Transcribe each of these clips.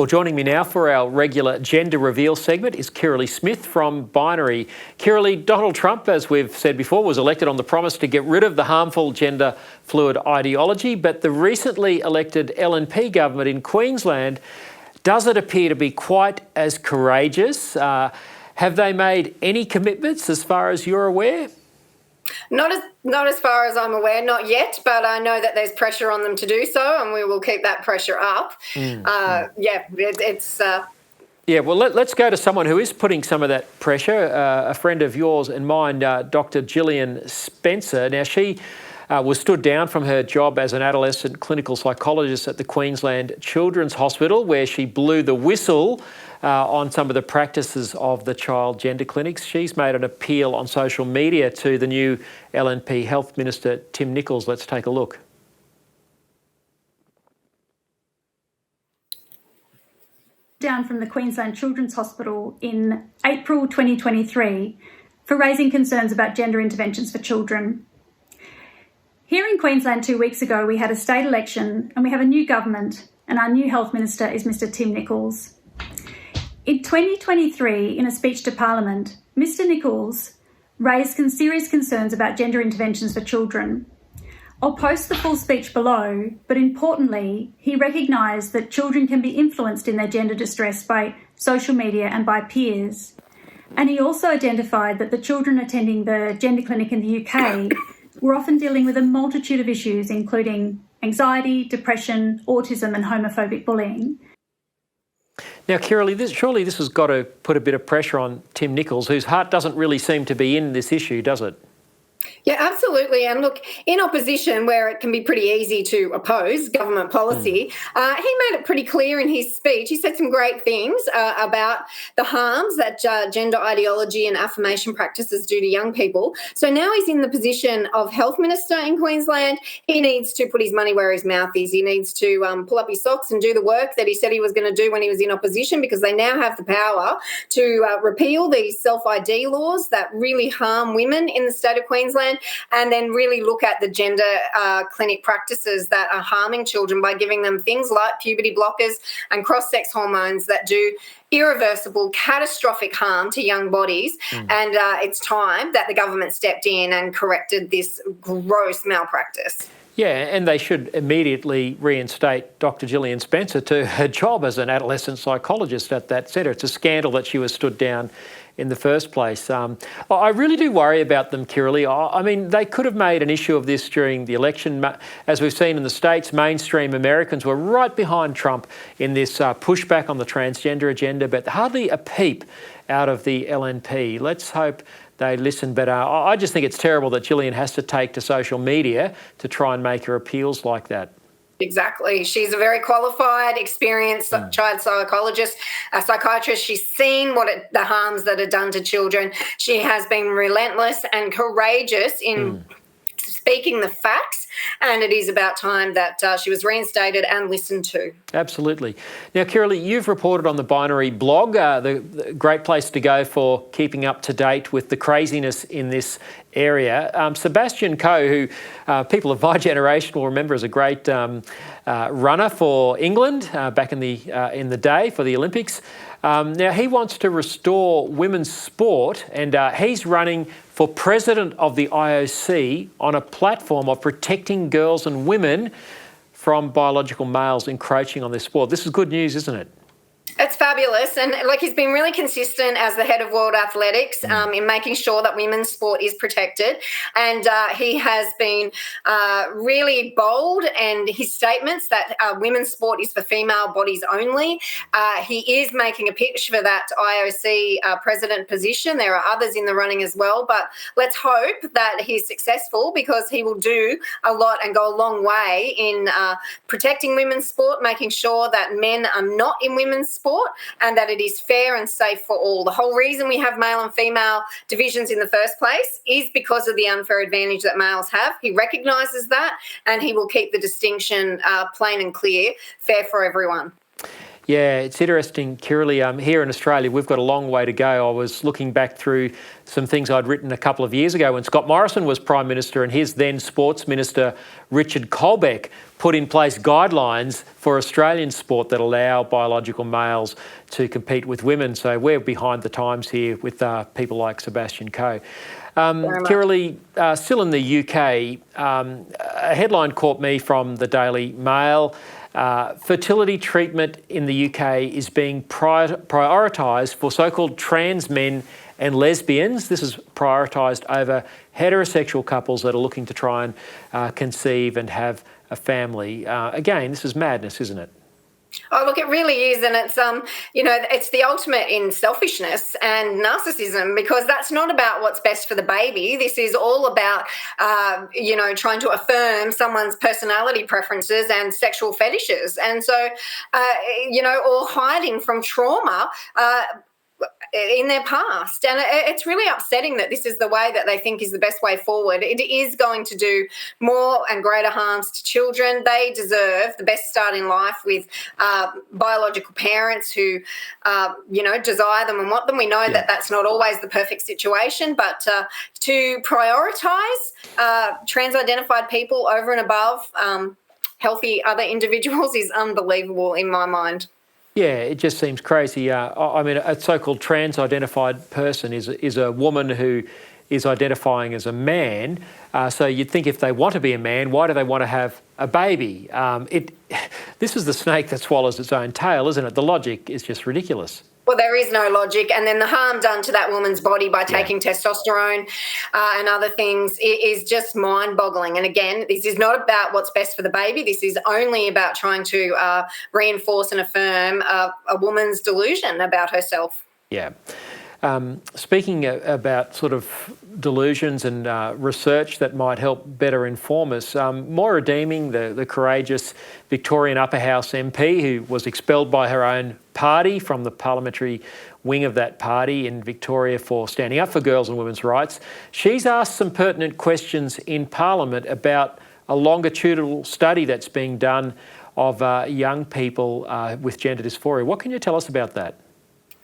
Well, joining me now for our regular gender reveal segment is Kirralie Smith from Binary. Kirralie, Donald Trump, as we've said before, was elected on the promise to get rid of the harmful gender fluid ideology, but the recently elected LNP government in Queensland doesn't appear to be quite as courageous. Have they made any commitments as far as you're aware? Not as far as I'm aware, not yet, but I know that there's pressure on them to do so, and we will keep that pressure up. Yeah, well, let's go to someone who is putting some of that pressure, a friend of yours and mine, Dr. Jillian Spencer. Now, she was stood down from her job as an adolescent clinical psychologist at the Queensland Children's Hospital, where she blew the whistle on some of the practices of the child gender clinics. She's made an appeal on social media to the new LNP Health Minister, Tim Nicholls. Let's take a look. Down from the Queensland Children's Hospital in April 2023 for raising concerns about gender interventions for children. Here in Queensland 2 weeks ago, we had a state election and we have a new government, and our new health minister is Mr. Tim Nicholls. In 2023, in a speech to Parliament, Mr. Nicholls raised some serious concerns about gender interventions for children. I'll post the full speech below, but importantly, he recognised that children can be influenced in their gender distress by social media and by peers. And he also identified that the children attending the gender clinic in the UK were often dealing with a multitude of issues, including anxiety, depression, autism and homophobic bullying. Now, Kirralie, surely this has got to put a bit of pressure on Tim Nicholls, whose heart doesn't really seem to be in this issue, does it? Yeah, absolutely. And look, in opposition, where it can be pretty easy to oppose government policy, he made it pretty clear in his speech. He said some great things about the harms that gender ideology and affirmation practices do to young people. So now he's in the position of health minister in Queensland. He needs to put his money where his mouth is. He needs to pull up his socks and do the work that he said he was going to do when he was in opposition, because they now have the power to repeal these self-ID laws that really harm women in the state of Queensland, and then really look at the gender clinic practices that are harming children by giving them things like puberty blockers and cross-sex hormones that do irreversible, catastrophic harm to young bodies. And it's time that the government stepped in and corrected this gross malpractice. Yeah, and they should immediately reinstate Dr. Jillian Spencer to her job as an adolescent psychologist at that centre. It's a scandal that she was stood down in the first place. I really do worry about them, Kirralie. I mean, they could have made an issue of this during the election. As we've seen in the States, mainstream Americans were right behind Trump in this pushback on the transgender agenda, but hardly a peep out of the LNP. Let's hope they listen. But I just think it's terrible that Jillian has to take to social media to try and make her appeals like that. Exactly. She's a very qualified, experienced child psychologist, a psychiatrist. She's seen the harms that are done to children. She has been relentless and courageous in speaking the facts, and it is about time that she was reinstated and listened to. Absolutely. Now, Kirralie, you've reported on the Binary blog, the great place to go for keeping up to date with the craziness in this area. Sebastian Coe, who people of my generation will remember as a great runner for England back in the day for the Olympics. Now, he wants to restore women's sport, and he's running for president of the IOC on a platform of protecting girls and women from biological males encroaching on their sport. This is good news, isn't it? It's fabulous, and he's been really consistent as the head of World Athletics in making sure that women's sport is protected, and he has been really bold in his statements that women's sport is for female bodies only. He is making a pitch for that IOC president position. There are others in the running as well, but let's hope that he's successful, because he will do a lot and go a long way in protecting women's sport, making sure that men are not in women's sport, and that it is fair and safe for all. The whole reason we have male and female divisions in the first place is because of the unfair advantage that males have. He recognises that, and he will keep the distinction plain and clear, fair for everyone. Yeah, it's interesting, Kirralie. Here in Australia, we've got a long way to go. I was looking back through some things I'd written a couple of years ago when Scott Morrison was Prime Minister, and his then Sports Minister, Richard Colbeck, put in place guidelines for Australian sport that allow biological males to compete with women. So we're behind the times here with people like Sebastian Coe. Kirralie, still in the UK, a headline caught me from the Daily Mail. Fertility treatment in the UK is being prioritised for so-called trans men and lesbians. This is prioritised over heterosexual couples that are looking to try and conceive and have a family. Again, this is madness, isn't it? Oh, look, it really is. And it's, it's the ultimate in selfishness and narcissism, because that's not about what's best for the baby. This is all about, trying to affirm someone's personality preferences and sexual fetishes. And so, or hiding from trauma, in their past. And it's really upsetting that this is the way that they think is the best way forward. It is going to do more and greater harms to children. They deserve the best start in life with biological parents who, desire them and want them. We know that that's not always the perfect situation, but to prioritise trans-identified people over and above healthy other individuals is unbelievable in my mind. Yeah, it just seems crazy. I mean, a so-called trans-identified person is a woman who is identifying as a man. So you'd think if they want to be a man, why do they want to have a baby? This is the snake that swallows its own tail, isn't it? The logic is just ridiculous. Well, there is no logic. And then the harm done to that woman's body by taking testosterone and other things is just mind-boggling. And again, this is not about what's best for the baby. This is only about trying to reinforce and affirm a woman's delusion about herself. Yeah. Speaking about sort of delusions and research that might help better inform us, Moira Deeming, the courageous Victorian Upper House MP who was expelled by her own party from the parliamentary wing of that party in Victoria for standing up for girls' and women's rights, she's asked some pertinent questions in Parliament about a longitudinal study that's being done of young people with gender dysphoria. What can you tell us about that?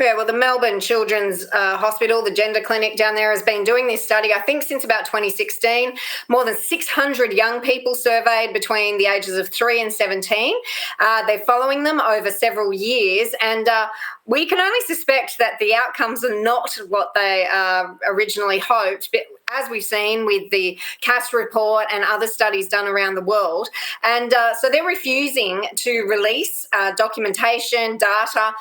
Yeah, well, the Melbourne Children's Hospital, the gender clinic down there, has been doing this study, I think, since about 2016. More than 600 young people surveyed between the ages of 3 and 17. They're following them over several years, and we can only suspect that the outcomes are not what they originally hoped, but as we've seen with the CAS report and other studies done around the world. And so they're refusing to release documentation, data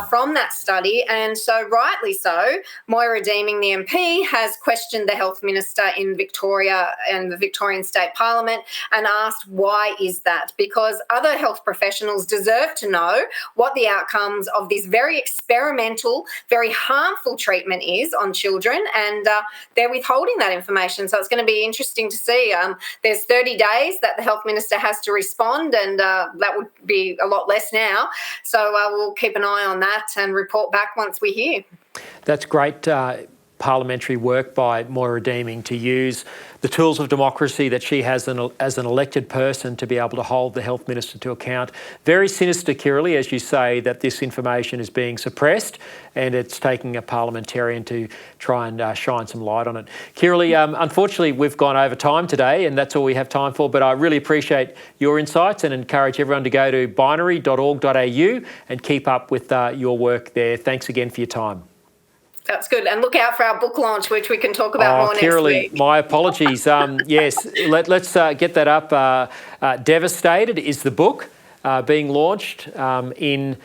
from that study. And so rightly so, Moira Deeming, the MP, has questioned the Health Minister in Victoria and the Victorian State Parliament and asked why is that? Because other health professionals deserve to know what the outcomes of this very experimental, very harmful treatment is on children, and they're withholding that information. So it's going to be interesting to see. There's 30 days that the Health Minister has to respond, and that would be a lot less now. So we'll keep an eye on that and report back once we hear. That's great parliamentary work by Moira Deeming to use the tools of democracy that she has as an elected person to be able to hold the Health Minister to account. Very sinister, Kirralie, as you say, that this information is being suppressed and it's taking a parliamentarian to try and shine some light on it. Kirralie, unfortunately, we've gone over time today and that's all we have time for, but I really appreciate your insights and encourage everyone to go to binary.org.au and keep up with your work there. Thanks again for your time. That's good. And look out for our book launch, which we can talk about more Kirralie, next week. My apologies. Yes, let's get that up. Devastated is the book being launched in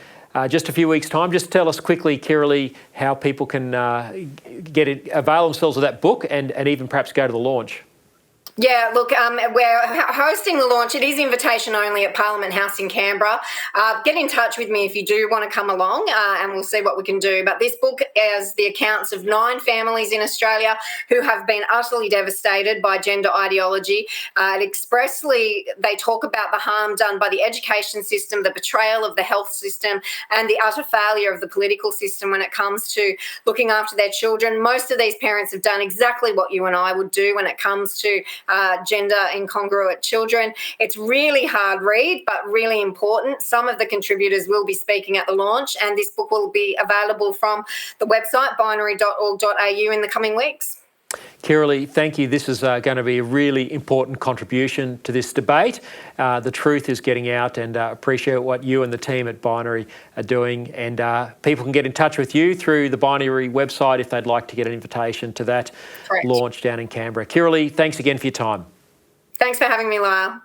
just a few weeks' time. Just tell us quickly, Kirralie, how people can avail themselves of that book and even perhaps go to the launch. Yeah, look, we're hosting the launch. It is invitation only at Parliament House in Canberra. Get in touch with me if you do want to come along and we'll see what we can do. But this book is the accounts of 9 families in Australia who have been utterly devastated by gender ideology. They talk about the harm done by the education system, the betrayal of the health system, and the utter failure of the political system when it comes to looking after their children. Most of these parents have done exactly what you and I would do when it comes to gender incongruent children. It's really hard read, but really important. Some of the contributors will be speaking at the launch, and this book will be available from the website binary.org.au in the coming weeks. Kirralie, thank you. This is going to be a really important contribution to this debate. The truth is getting out, and appreciate what you and the team at Binary are doing. And people can get in touch with you through the Binary website if they'd like to get an invitation to that launch down in Canberra. Kirralie, thanks again for your time. Thanks for having me, Lyle.